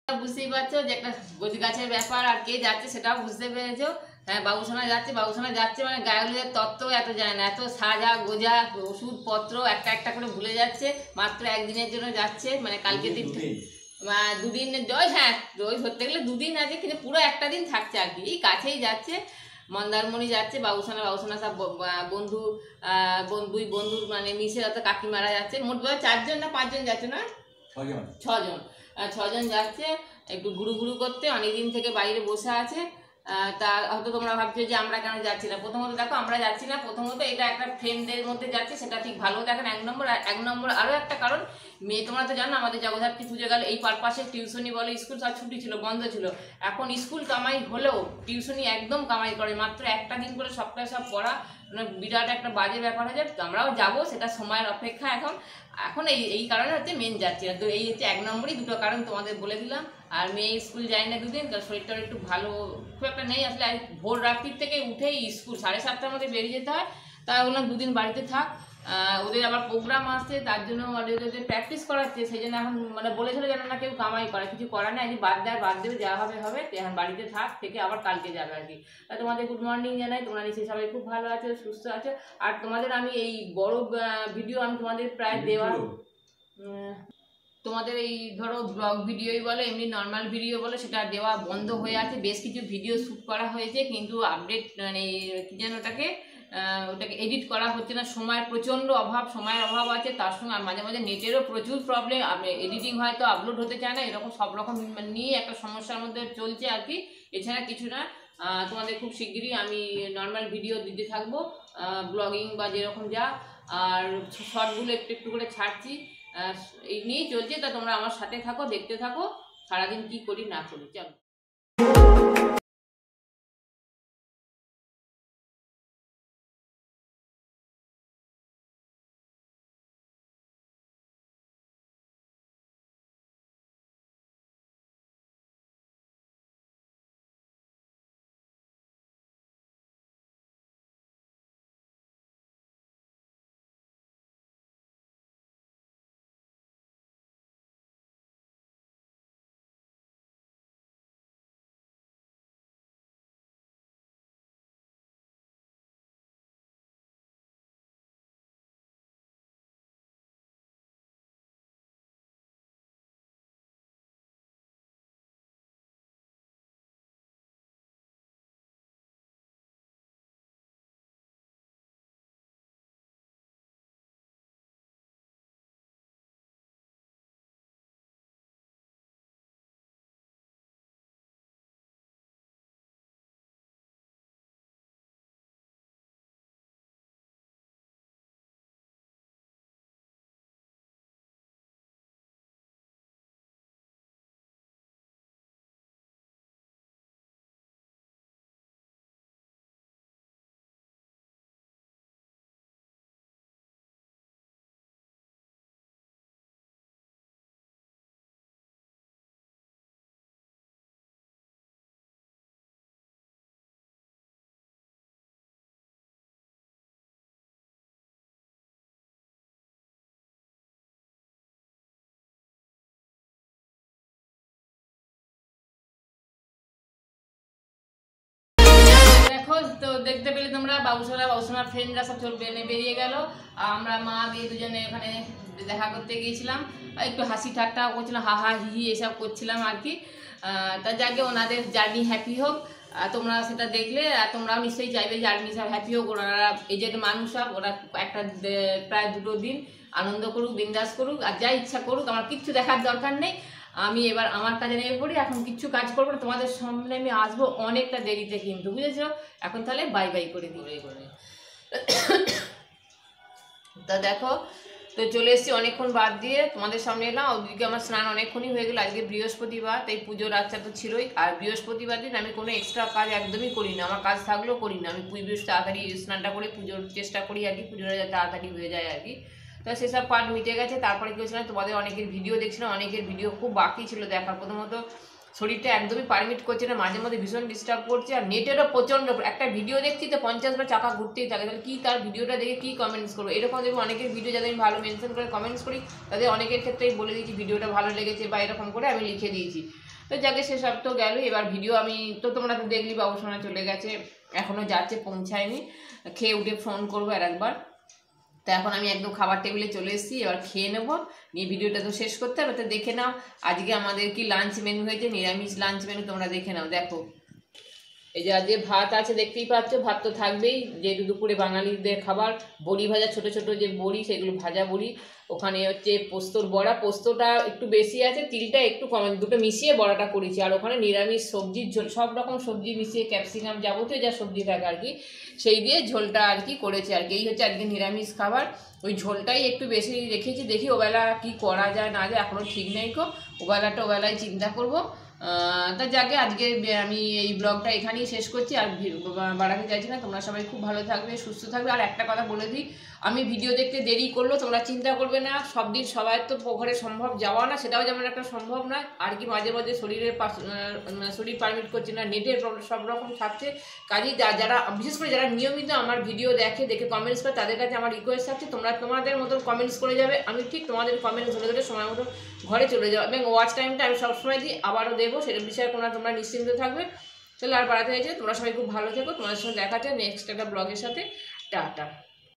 বুঝতেই পারছো যে একটা গাছের ব্যাপার, আর কে যাচ্ছে সেটাও বুঝতে পেরেছো। হ্যাঁ, বাবুসোনা যাচ্ছে মানে গায়ের তত্ত্ব এত যায় না, এত সাজা গোজা ওষুধপত্র একটা একটা করে ভুলে যাচ্ছে। মাত্র একদিনের জন্য যাচ্ছে, মানে কালকে দিন দুদিনের জয়। হ্যাঁ, ওই ধরতে গেলে দুদিন আছে, কিন্তু পুরো একটা দিন থাকছে আর কি। এই কাছেই যাচ্ছে, মন্দারমণি যাচ্ছে। বাবুসোনা সব বন্ধু, দুই বন্ধুর মানে মিশে অত কাকিমারা যাচ্ছে। মোট 4জন না 5জন যাচ্ছে না? 6জন যাচ্ছে একটু ঘুরু ঘুরু করতে। অনেকদিন থেকে বাইরে বসে আছে। তা হয়তো তোমরা ভাবছো যে আমরা কেন যাচ্ছি না। প্রথমত দেখো, আমরা যাচ্ছি না, প্রথমত এটা একটা ফ্রেন্ডদের মধ্যে যাচ্ছে, সেটা ঠিক ভালো দেখেন। এক নম্বর আরও একটা কারণ, মেয়ে তোমরা তো জানো আমাদের জগদ্ধাত্রী পুজো গেল, এই পারপাসে টিউশনি বলে, স্কুল সব ছুটি ছিল, বন্ধ ছিল। এখন স্কুল কামাই হলেও টিউশনি একদম কামাই করে, মাত্র একটা দিন করে সপ্তাহে সব পড়া, মানে বিরাট একটা বাজে ব্যাপার হয়ে যায়। আমরাও যাবো, সেটা সময়ের অপেক্ষা। এখন এই কারণে হচ্ছে মেন যাচ্ছি না। তো এই হচ্ছে 1 নম্বরই, দুটো কারণ তোমাদের বলে দিলাম। আর মেয়ে স্কুল যায় না দুদিন, তার শরীরটা একটু ভালো খুব একটা নেই আসলে। ভোর রাত্রির থেকে উঠেই স্কুল 7:30টার মধ্যে বেরিয়ে যেতে হয়। তাই বললাম দুদিন বাড়িতে থাক। ওদের আবার প্রোগ্রাম আসছে, তার জন্য ওদের প্র্যাকটিস করাচ্ছে। সেই জন্য এখন মানে বলেছিল যেন না কেউ কামাই করে, কিছু করার নেই, আজকে বাদ দেবে, যা হবে হবে। এখন বাড়িতে থাক, থেকে আবার কালকে যাবে আর কি। তোমাদের গুড মর্নিং জানাই, তোমরা নিশ্চয়ই সবাই খুব ভালো আছো, সুস্থ আছো। আর তোমাদের আমি এই বড় ভিডিও আমি তোমাদের প্রায় দেওয়া, তোমাদের এই ধরো ব্লগ ভিডিওই বলো, এমনি নর্মাল ভিডিও বলো, সেটা দেওয়া বন্ধ হয়ে আছে। বেশ কিছু ভিডিও শ্যুট করা হয়েছে, কিন্তু আপডেট মানে কি যেন ওটাকে এডিট করা হচ্ছে না। সময়ের অভাব আছে। তার সঙ্গে মাঝে মাঝে নেটেরও প্রচুর প্রবলেম, এডিটিং হয়তো আপলোড হতে চায় না, এরকম সব রকম নিয়ে একটা সমস্যার মধ্যে চলছে আর কি। এছাড়া কিছু না। তোমাদের খুব শিগগিরই আমি নর্মাল ভিডিও দিতে থাকবো, ব্লগিং বা যেরকম যা। আর শর্টগুলো একটু একটু করে ছাড়ছি, এই নিয়েই চলছে। তা তোমরা আমার সাথে থাকো, দেখতে থাকো সারাদিন কি করি না করি। চলো। দেখো তো, দেখতে পেলে তোমরা, বাবুসোনার ফ্রেন্ডরা সব বেরিয়ে গেল। আমরা মা মেয়ে দুজনে এখানে দেখা করতে গিয়েছিলাম, একটু হাসি ঠাট্টা করছিলাম, হা হা হি হি এসব করছিলাম আর কি। তা যাকে ওনাদের জার্নি হ্যাপি হোক। তোমরা সেটা দেখলে, তোমরাও নিশ্চয়ই চাইবে যে জার্নি সব হ্যাপি হোক। ওনারা এজেড মানুষ সব, ওরা একটা প্রায় 2 দিন আনন্দ করুক, বিন্দাস করুক, আর যা ইচ্ছা করুক। আমার কিচ্ছু দেখার দরকার নেই। আমি এবার আমার কাজে নেমে পড়ি, এখন কিচ্ছু কাজ করবো না। তোমাদের সামনে আমি আসবো অনেকটা দেরিতে, কিন্তু বুঝেছো। এখন তাহলে বাই বাই করে দিই করে। তা দেখো, তো চলে এসেছি অনেকক্ষণ বাদ দিয়ে তোমাদের সামনে এলাম। ওদিকে আমার স্নান অনেকক্ষণই হয়ে গেলো। আজকে বৃহস্পতিবার, তাই পুজোর আচ্ছা তো ছিলই। আর বৃহস্পতিবার দিন আমি কোনো এক্সট্রা কাজ একদমই করি না, আমার কাজ থাকলেও করি না। আমি তাড়াতাড়ি স্নানটা করে পুজোর চেষ্টা করি আর কি, পুজোটা যাতে তাড়াতাড়ি হয়ে যায় আর কি। তো সেসব পার্ট মিটে গেছে। তারপরে কি হয়েছিল, তোমাদের অনেকের ভিডিও দেখছিলাম, অনেকের ভিডিও খুব বাকি ছিল দেখার। প্রথমত শরীরটা একদমই পারমিট করছে না, মাঝে মধ্যে ভীষণ ডিস্টার্ব করছে। আর নেটেরও প্রচণ্ড, একটা ভিডিও দেখছি তো 50 বার চাকা ঘুরতেই থাকে। তাহলে কি তার ভিডিওটা দেখে কি কমেন্টস করবো? এরকম দেখবো অনেকের ভিডিও যাদের আমি ভালো মেনশন করে কমেন্টস করি, তাদের অনেকের ক্ষেত্রেই বলে দিয়েছি ভিডিওটা ভালো লেগেছে বা এরকম করে আমি লিখে দিয়েছি। তো যাকে সেসব তো গেল। এবার ভিডিও আমি তো তোমরা তো দেখলি বাবুসোনা চলে গেছে, এখনও যাচ্ছে, পৌঁছায়নি। খেয়ে উঠে ফোন করবো আর একবার। তো এখন আমি একদম খাবার টেবিলে চলে এসেছি, এবার খেয়ে নেবো, নিয়ে ভিডিওটা তো শেষ করতে হবে। তো দেখে নাও আজকে আমাদের কি লাঞ্চ মেনু হয়েছে, নিরামিষ লাঞ্চ মেনু, তোমরা দেখে নাও। দেখো এই যে আজকে ভাত আছে, দেখতেই পাচ্ছ, ভাত তো থাকবেই, যেহেতু দুপুরে বাঙালিদের খাবার। বড়ি ভাজা, ছোট ছোট যে বড়ি, সেগুলো ভাজা বড়ি। ওখানে হচ্ছে পোস্তর বড়া, পোস্তটা একটু বেশি আছে, তিলটা একটু কম, দুটো মিশিয়ে বড়াটা করেছি। আর ওখানে নিরামিষ সবজির ঝোল, সব রকম সবজি মিশিয়ে, ক্যাপসিকাম যাবতীয় যা সবজি থাকে আর কি, সেই দিয়ে ঝোলটা আর কি করেছি আর কি। এই হচ্ছে আজকে নিরামিষ খাবার। ওই ঝোলটাই একটু বেশি রেখেছি, দেখি ওবেলা কি করা যায় না যায়, এখনও ঠিক নেই কো, ওবেলায় চিন্তা করবো। তা যাকে আজকে আমি এই ব্লগটা এখানেই শেষ করছি, আর বাড়াতে চাইছি না। তোমরা সবাই খুব ভালো থাকবে, সুস্থ থাকবে। আর একটা কথা বলে দিই, আমি ভিডিও দেখতে দেরি করলেও তোমরা চিন্তা করবে না, সব দিন সবাই তো ঘরে সম্ভব যাওয়া না, সেটাও যেমন একটা সম্ভব না আর কি। মাঝে মাঝে শরীর পারমিট করছে না, নেটের প্রবলেম সব রকম থাকছে। কাজেই যারা বিশেষ করে যারা নিয়মিত আমার ভিডিও দেখে কমেন্টস করে, তাদের কাছে আমার রিকোয়েস্ট থাকছে, তোমরা তোমাদের মতন কমেন্টস করে যাবে, আমি ঠিক তোমাদের কমেন্টস ধরে ধরে সময় মতো ঘরে চলে যাবো, এবং ওয়াচ টাইমটা আমি সবসময় দিই, আবারও দেবো, সেটার বিষয়ে তোমরা নিশ্চিন্ত থাকবে। তাহলে আর বাড়াতে চাইছে, তোমরা সবাই খুব ভালো থেকো, তোমাদের সঙ্গে দেখা যায় নেক্সট একটা ব্লগের সাথে। টাটা।